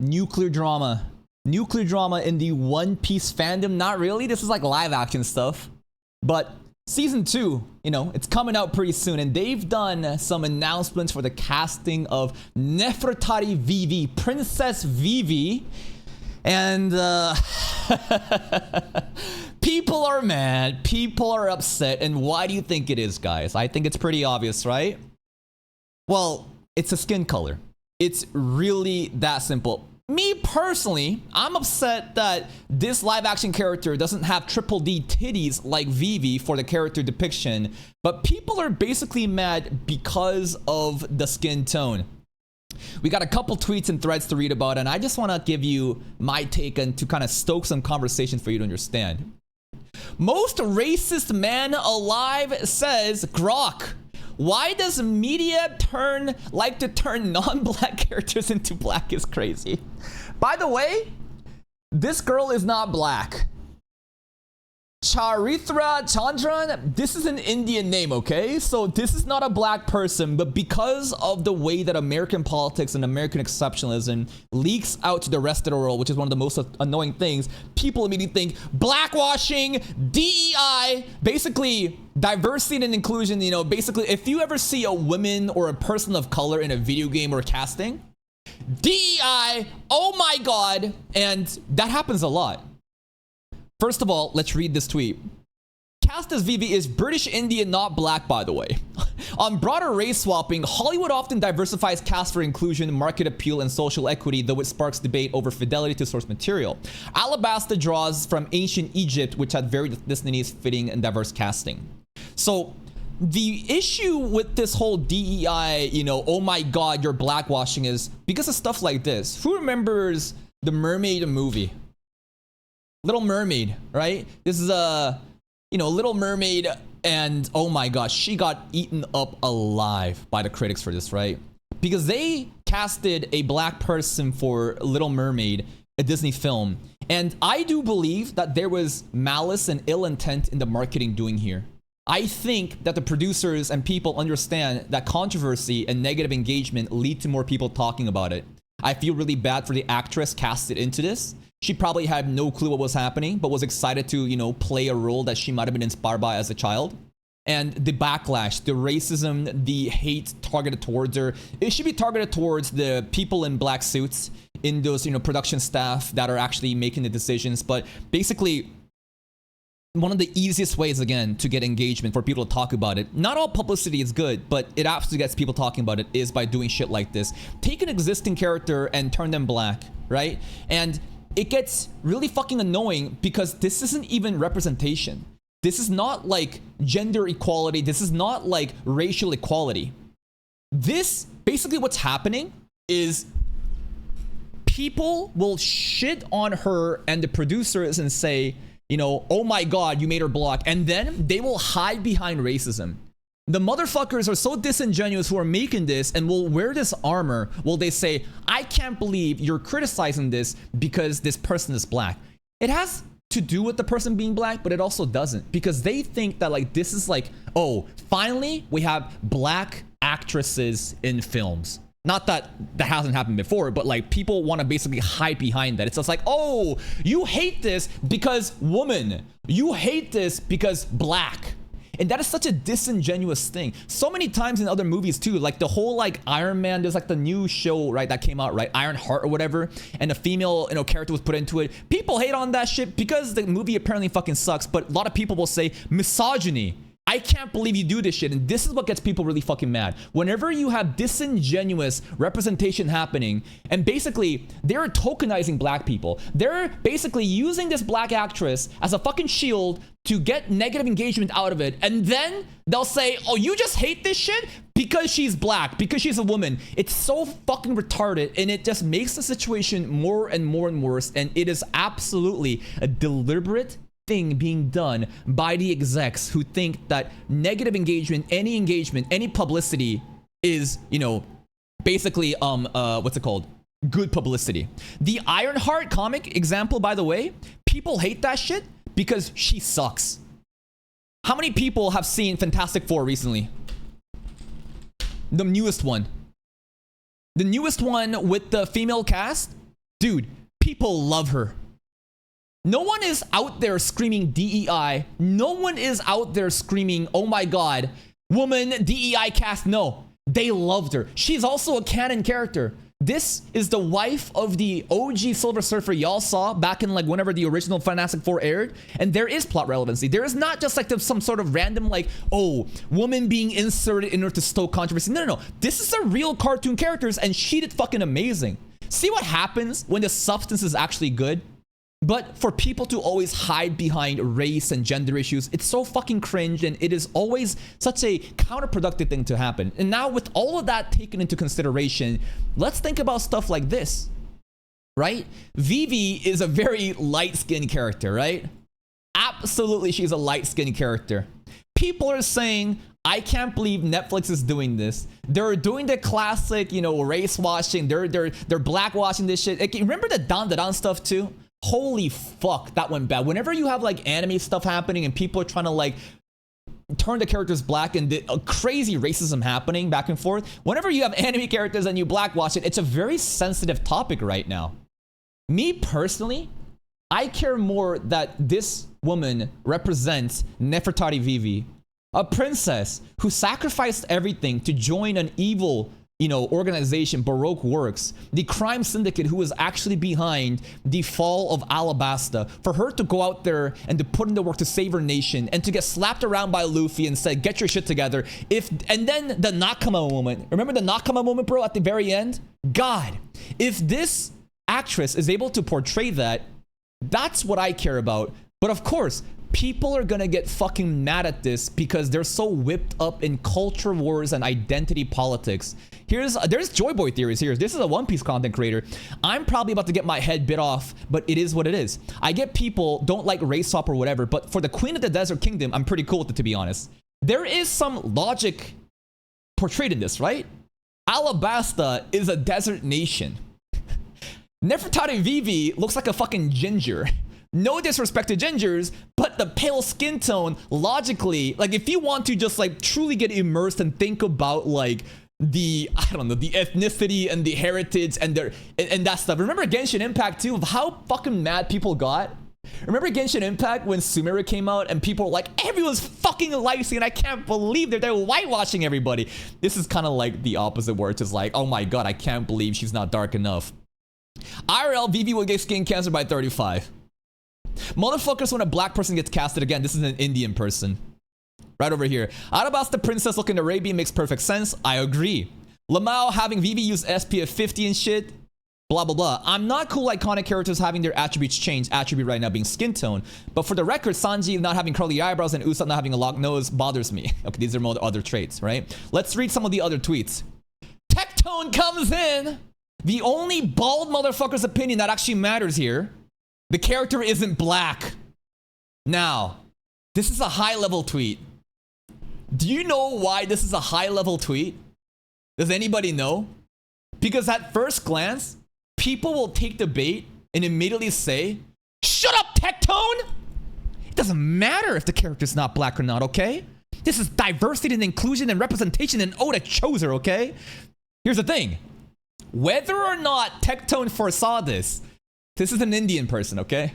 nuclear drama. Nuclear drama in the One Piece fandom. Not really. This is like live action stuff. But season 2, you know, it's coming out pretty soon. And they've done some announcements for the casting of Nefertari Vivi, Princess Vivi. And people are mad. People are upset. And why do you think it is, guys? I think it's pretty obvious, right? Well, it's a skin color. It's really that simple. Me personally, I'm upset that this live action character doesn't have triple D titties like Vivi for the character depiction, but people are basically mad because of the skin tone. We got a couple tweets and threads to read about, and I just want to give you my take and to kind of stoke some conversation for you to understand. Most racist man alive says, Grok, why does media like to turn non-black characters into black is crazy. By the way, this girl is not black. Charithra Chandran, this is an Indian name, okay? So this is not a black person, but because of the way that American politics and American exceptionalism leaks out to the rest of the world, which is one of the most annoying things, people immediately think blackwashing, DEI, basically diversity and inclusion. You know, basically if you ever see a woman or a person of color in a video game or casting, DEI, oh my God, and that happens a lot. First of all, let's read this tweet. Cast as Vivi is British Indian, not black, by the way. On broader race swapping, Hollywood often diversifies cast for inclusion, market appeal, and social equity, though it sparks debate over fidelity to source material. Alabasta draws from ancient Egypt, which had varied ethnicities, fitting, and diverse casting. So the issue with this whole DEI, you know, oh my God, you're blackwashing is because of stuff like this. Who remembers the Mermaid movie? Little Mermaid, right? This is a, you know, Little Mermaid, and oh my gosh, she got eaten up alive by the critics for this, right? Because they casted a black person for Little Mermaid, a Disney film, and I do believe that there was malice and ill intent in the marketing doing here. I think that the producers and people understand that controversy and negative engagement lead to more people talking about it. I feel really bad for the actress casted into this. She probably had no clue what was happening, but was excited to, you know, play a role that she might have been inspired by as a child. And the backlash, the racism, the hate targeted towards her, it should be targeted towards the people in black suits, in those, you know, production staff that are actually making the decisions. But basically, one of the easiest ways, again, to get engagement for people to talk about it, not all publicity is good, but it absolutely gets people talking about it, is by doing shit like this. Take an existing character and turn them black, right? And it gets really fucking annoying because this isn't even representation. This is not like gender equality. This is not like racial equality. This, basically what's happening is people will shit on her and the producers and say, you know, oh my God, you made her black. And then they will hide behind racism. The motherfuckers are so disingenuous who are making this and will wear this armor. Will they say, I can't believe you're criticizing this because this person is black. It has to do with the person being black, but it also doesn't, because they think that like this is like, oh, finally we have black actresses in films. Not that that hasn't happened before, but like people want to basically hide behind that. It's just like, oh, you hate this because woman. You hate this because black. And that is such a disingenuous thing. So many times in other movies too, like the whole like Iron Man, there's like the new show, right, that came out, right, Iron Heart or whatever, and a female, you know, character was put into it. People hate on that shit because the movie apparently fucking sucks, but a lot of people will say misogyny. I can't believe you do this shit. And this is what gets people really fucking mad. Whenever you have disingenuous representation happening, and basically they're tokenizing black people. They're basically using this black actress as a fucking shield to get negative engagement out of it. And then they'll say, oh, you just hate this shit because she's black, because she's a woman. It's so fucking retarded, and it just makes the situation more and more and worse. And it is absolutely a deliberate thing being done by the execs who think that negative engagement, any publicity is, you know, basically what's it called, good publicity. The Ironheart comic example, by the way, people hate that shit because she sucks. How many people have seen Fantastic Four recently? The newest one with the female cast. Dude, people love her. No one is out there screaming DEI. No one is out there screaming, oh my god, woman, DEI cast. No, they loved her. She's also a canon character. This is the wife of the OG Silver Surfer y'all saw back in like whenever the original Fantastic Four aired. And there is plot relevancy. There is not just like some sort of random like, oh, woman being inserted in order to stoke controversy. No, no, no. This is a real cartoon characters and she did fucking amazing. See what happens when the substance is actually good? But for people to always hide behind race and gender issues, it's so fucking cringe, and it is always such a counterproductive thing to happen. And now with all of that taken into consideration, let's think about stuff like this, right? Vivi is a very light-skinned character, right? Absolutely, she's a light-skinned character. People are saying, I can't believe Netflix is doing this. They're doing the classic, you know, race washing. They're black washing this shit. Like, remember the Dan stuff too? Holy fuck, that went bad. Whenever you have like anime stuff happening and people are trying to like turn the characters black and the crazy racism happening back and forth, whenever you have anime characters and you blackwash it, it's a very sensitive topic right now. Me personally, I care more that this woman represents Nefertari Vivi, a princess who sacrificed everything to join an evil, you know, organization, Baroque Works, the crime syndicate who was actually behind the fall of Alabasta, for her to go out there and to put in the work to save her nation and to get slapped around by Luffy and said, get your shit together. And then the Nakama moment. Remember the Nakama moment, bro, at the very end? God, if this actress is able to portray that, that's what I care about. But of course, people are gonna get fucking mad at this because they're so whipped up in culture wars and identity politics. There's Joy Boy theories here. This is a One Piece content creator. I'm probably about to get my head bit off, but it is what it is. I get people don't like race swap or whatever, but for the Queen of the Desert Kingdom, I'm pretty cool with it, to be honest. There is some logic portrayed in this, right? Alabasta is a desert nation. Nefertari Vivi looks like a fucking ginger. No disrespect to gingers, but the pale skin tone, logically, like if you want to just like truly get immersed and think about like the, I don't know, the ethnicity and the heritage and that stuff. Remember Genshin Impact too, of how fucking mad people got? Remember Genshin Impact when Sumera came out and people were like, everyone's fucking licensing and I can't believe they're whitewashing everybody. This is kind of like the opposite where it's just like, oh my god, I can't believe she's not dark enough. IRL, Vivi will get skin cancer by 35. Motherfuckers, when a black person gets casted again, this is an Indian person. Right over here. Alabasta princess looking Arabian makes perfect sense. I agree. Lamau having Vivi use SPF 50 and shit. Blah, blah, blah. I'm not cool iconic characters having their attributes changed. Attribute right now being skin tone. But for the record, Sanji not having curly eyebrows and Usopp not having a locked nose bothers me. Okay, these are more other traits, right? Let's read some of the other tweets. Tectone comes in. The only bald motherfucker's opinion that actually matters here. The character isn't black. Now, this is a high-level tweet. Do you know why this is a high-level tweet? Does anybody know? Because at first glance, people will take the bait and immediately say, shut up, Tectone! It doesn't matter if the character's not black or not, okay? This is diversity and inclusion and representation and Oda chose her, okay? Here's the thing. Whether or not Tectone foresaw this is an Indian person, okay?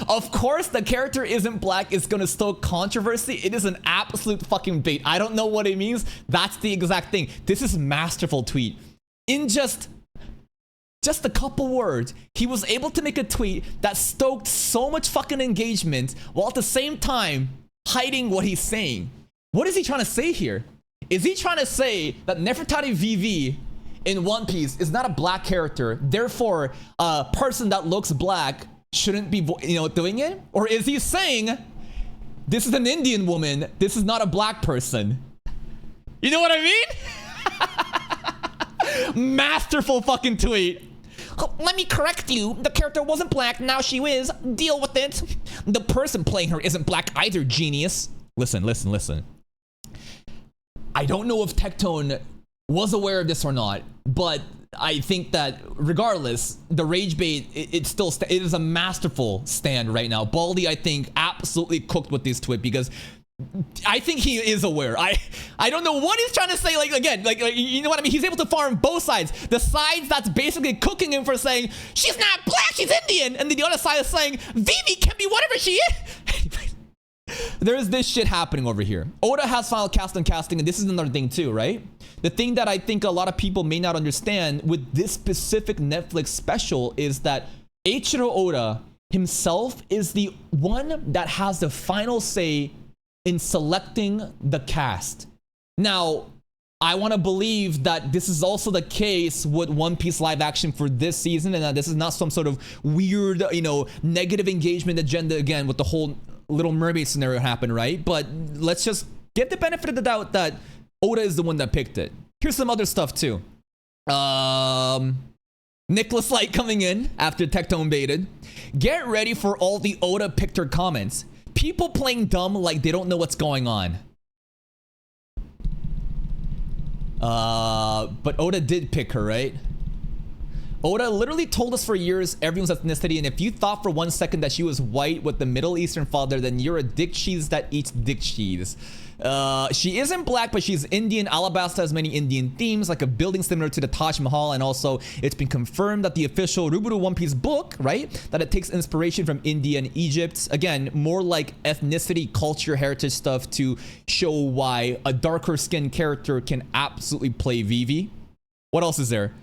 Of course, the character isn't black. It's gonna stoke controversy. It is an absolute fucking bait. I don't know what it means. That's the exact thing. This is masterful tweet. In just a couple words, he was able to make a tweet that stoked so much fucking engagement while at the same time hiding what he's saying. What is he trying to say here? Is he trying to say that Nefertari Vivi in One Piece is not a black character, therefore a person that looks black shouldn't be, you know, doing it? Or is he saying this is an Indian woman, this is not a black person? You know what I mean? Masterful fucking tweet. Oh, let me correct you. The character wasn't black, now she is. Deal with it. The person playing her isn't black either, genius. Listen. I don't know if Tectone was aware of this or not, but I think that regardless, the rage bait, it is a masterful stand right now. Baldy, I think, absolutely cooked with this tweet because I think he is aware. I don't know what he's trying to say. Like, again, like you know what I mean? He's able to farm both sides. The sides that's basically cooking him for saying, she's not black, she's Indian. And then the other side is saying, Vivi can be whatever she is. There's this shit happening over here. Oda has final cast and casting, and this is another thing too, right? The thing that I think a lot of people may not understand with this specific Netflix special is that Eiichiro Oda himself is the one that has the final say in selecting the cast. Now, I want to believe that this is also the case with One Piece live action for this season, and that this is not some sort of weird, you know, negative engagement agenda again with the whole Little Mermaid scenario happen, right? But let's just give the benefit of the doubt that Oda is the one that picked it. Here's some other stuff too. Nicholas Light coming in after Tectone baited. Get ready for all the Oda picked her comments. People playing dumb like they don't know what's going on. But Oda did pick her, right? Oda literally told us for years everyone's ethnicity, and if you thought for 1 second that she was white with the Middle Eastern father, then you're a dick cheese that eats dick cheese. She isn't black, but she's Indian. Alabasta has many Indian themes, like a building similar to the Taj Mahal, and also it's been confirmed that the official Ruburu One Piece book, right, that it takes inspiration from India and Egypt. Again, more like ethnicity, culture, heritage stuff to show why a darker skinned character can absolutely play Vivi. What else is there?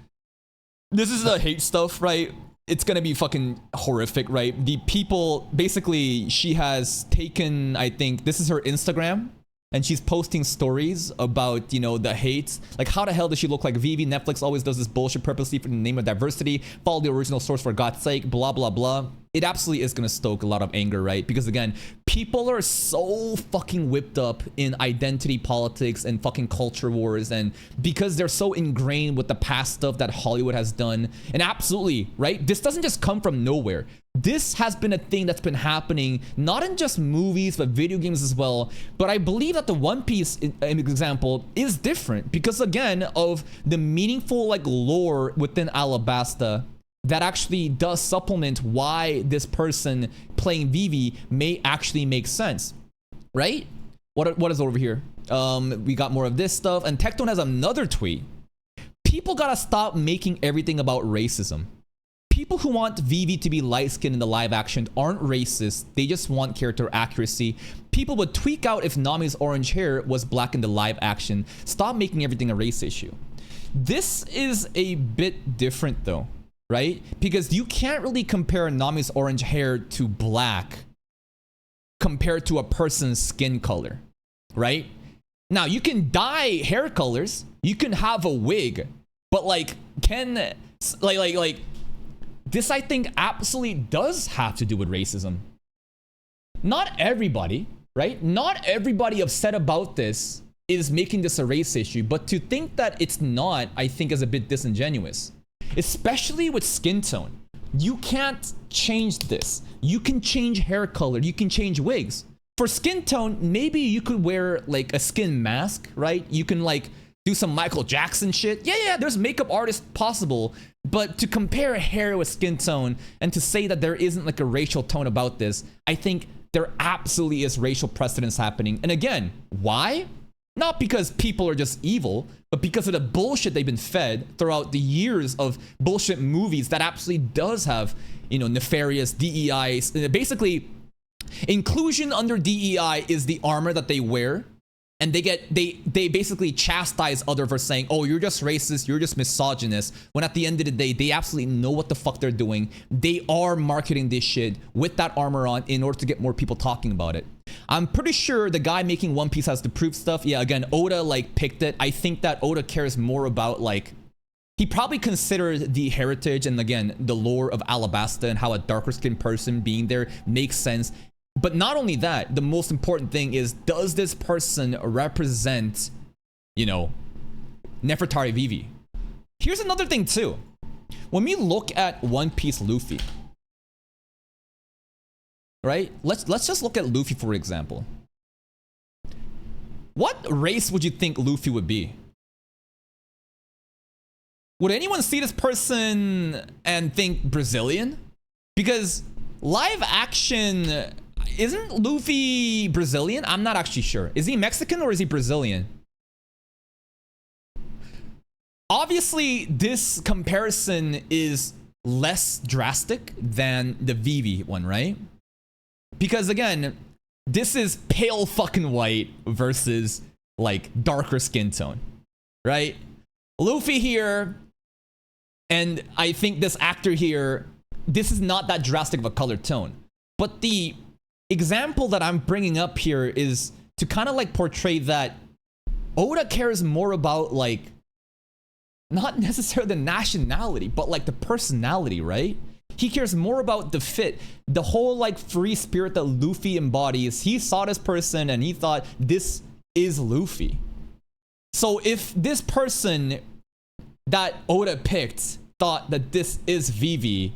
This is the hate stuff, right? It's gonna be fucking horrific, right? The people, basically, she has taken, I think, this is her Instagram, and she's posting stories about, you know, the hate. Like, how the hell does she look like Vivi? Netflix always does this bullshit purposely for the name of diversity. Follow the original source for God's sake, blah, blah, blah. It absolutely is gonna stoke a lot of anger, right? Because again, people are so fucking whipped up in identity politics and fucking culture wars, and because they're so ingrained with the past stuff that Hollywood has done. And absolutely, right? This doesn't just come from nowhere. This has been a thing that's been happening, not in just movies, but video games as well. But I believe that the One Piece example is different because, again, of the meaningful like lore within Alabasta that actually does supplement why this person playing Vivi may actually make sense, right? What is over here? We got more of this stuff, and Tectone has another tweet. People gotta stop making everything about racism. People who want Vivi to be light-skinned in the live action aren't racist, they just want character accuracy. People would tweak out if Nami's orange hair was black in the live action. Stop making everything a race issue. This is a bit different though, right? Because you can't really compare Nami's orange hair to black compared to a person's skin color, right? Now, you can dye hair colors, you can have a wig, but like, this, I think, absolutely does have to do with racism. Not everybody, right? Not everybody upset about this is making this a race issue, but to think that it's not, I think, is a bit disingenuous. Especially with skin tone. You can't change this. You can change hair color, you can change wigs. For skin tone, maybe you could wear like a skin mask, right? You can like do some Michael Jackson shit. Yeah, there's makeup artists possible, but to compare hair with skin tone and to say that there isn't like a racial tone about this, I think there absolutely is racial precedence happening. And again, why? Not because people are just evil, but because of the bullshit they've been fed throughout the years of bullshit movies that absolutely does have, you know, nefarious DEI. Basically, inclusion under DEI is the armor that they wear. And they basically chastise other for saying, oh, you're just racist, you're just misogynist, when at the end of the day, they absolutely know what the fuck they're doing. They are marketing this shit with that armor on in order to get more people talking about it. I'm pretty sure the guy making One Piece has to prove stuff. Yeah, again, Oda like picked it. I think that Oda cares more about like, he probably considered the heritage and again, the lore of Alabasta and how a darker skinned person being there makes sense. But not only that, the most important thing is, does this person represent, you know, Nefertari Vivi? Here's another thing too. When we look at One Piece Luffy, right? Let's just look at Luffy for example. What race would you think Luffy would be? Would anyone see this person and think Brazilian? Because live action, isn't Luffy Brazilian? I'm not actually sure. Is he Mexican or is he Brazilian? Obviously, this comparison is less drastic than the Vivi one, right? Because again, this is pale fucking white versus like darker skin tone, right? Luffy here, and I think this actor here, this is not that drastic of a color tone. But the example that I'm bringing up here is to kind of like portray that Oda cares more about like, not necessarily the nationality, but like the personality, right? He cares more about the fit, the whole like free spirit that Luffy embodies. He saw this person and he thought this is Luffy. So if this person that Oda picked thought that this is Vivi,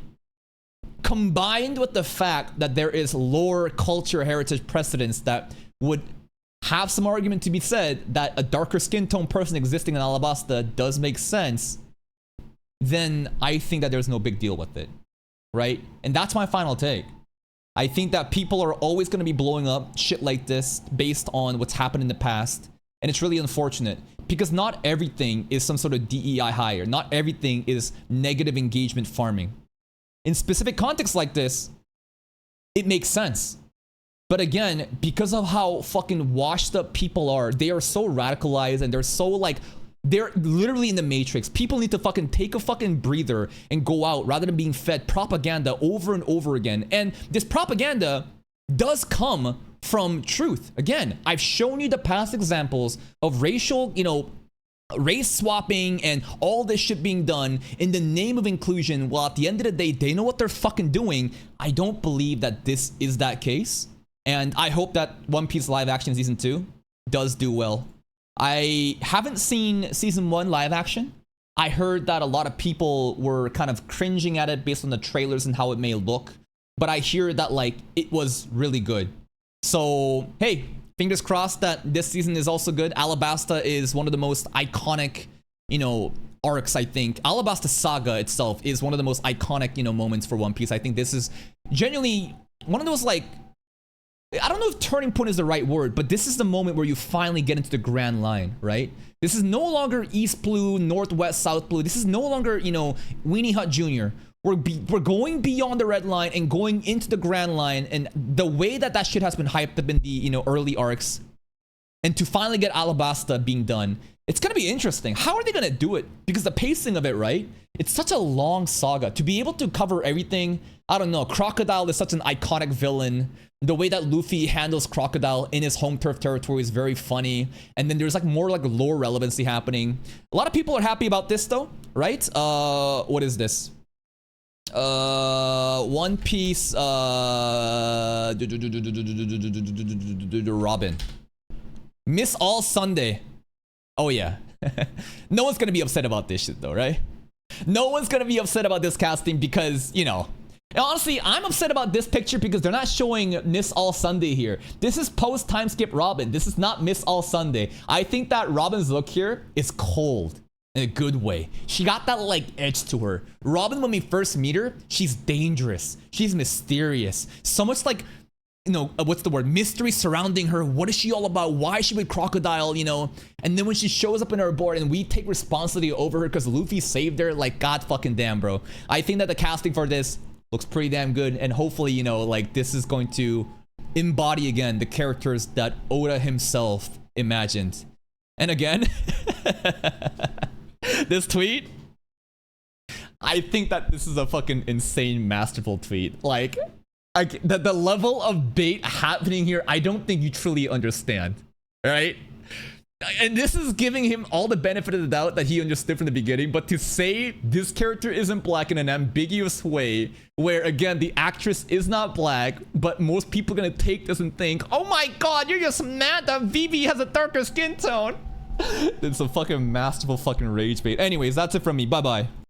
combined with the fact that there is lore, culture, heritage precedents that would have some argument to be said that a darker skin tone person existing in Alabasta does make sense, then I think that there's no big deal with it, right? And that's my final take. I think that people are always going to be blowing up shit like this based on what's happened in the past. And it's really unfortunate because not everything is some sort of DEI hire. Not everything is negative engagement farming. In specific contexts like this, it makes sense. But again, because of how fucking washed up people are, they are so radicalized and they're so like, they're literally in the matrix. People need to fucking take a fucking breather and go out rather than being fed propaganda over and over again. And this propaganda does come from truth. Again, I've shown you the past examples of racial, race swapping and all this shit being done in the name of inclusion. Well, at the end of the day, they know what they're fucking doing. I don't believe that this is that case. And I hope that One Piece live action season 2 does do well. I haven't seen season 1 live action. I heard that a lot of people were kind of cringing at it based on the trailers and how it may look. But I hear that like it was really good. So, hey, fingers crossed that this season is also good. Alabasta is one of the most iconic, arcs, I think. Alabasta Saga itself is one of the most iconic, moments for One Piece. I think this is genuinely one of those like, I don't know if turning point is the right word, but this is the moment where you finally get into the Grand Line, right? This is no longer East Blue, Northwest, South Blue. This is no longer, Weenie Hut Jr. We're going beyond the Red Line and going into the Grand Line, and the way that that shit has been hyped up in the, early arcs, and to finally get Alabasta being done, it's gonna be interesting. How are they gonna do it? Because the pacing of it, right? It's such a long saga. To be able to cover everything, I don't know. Crocodile is such an iconic villain. The way that Luffy handles Crocodile in his home turf territory is very funny. And then there's like more like lore relevancy happening. A lot of people are happy about this though, right? What is this? One Piece, Robin. Miss All Sunday. Oh yeah. No one's gonna be upset about this shit though, right? No one's gonna be upset about this casting because, honestly, I'm upset about this picture because they're not showing Miss All Sunday here. This is post time skip Robin. This is not Miss All Sunday. I think that Robin's look here is cold in a good way. She got that like edge to her. Robin, when we first meet her, she's dangerous. She's mysterious. So much like, what's the word? Mystery surrounding her. What is she all about? Why is she with Crocodile, And then when she shows up in our board and we take responsibility over her because Luffy saved her, like, god fucking damn, bro. I think that the casting for this looks pretty damn good, and hopefully, like, this is going to embody again the characters that Oda himself imagined. And again, this tweet, I think that this is a fucking insane, masterful tweet. Like, the level of bait happening here, I don't think you truly understand, right? And this is giving him all the benefit of the doubt that he understood from the beginning, but to say this character isn't black in an ambiguous way, where again, the actress is not black, but most people are gonna take this and think, oh my god, you're just mad that Vivi has a darker skin tone. It's a fucking masterful fucking rage bait. Anyways, that's it from me. Bye-bye.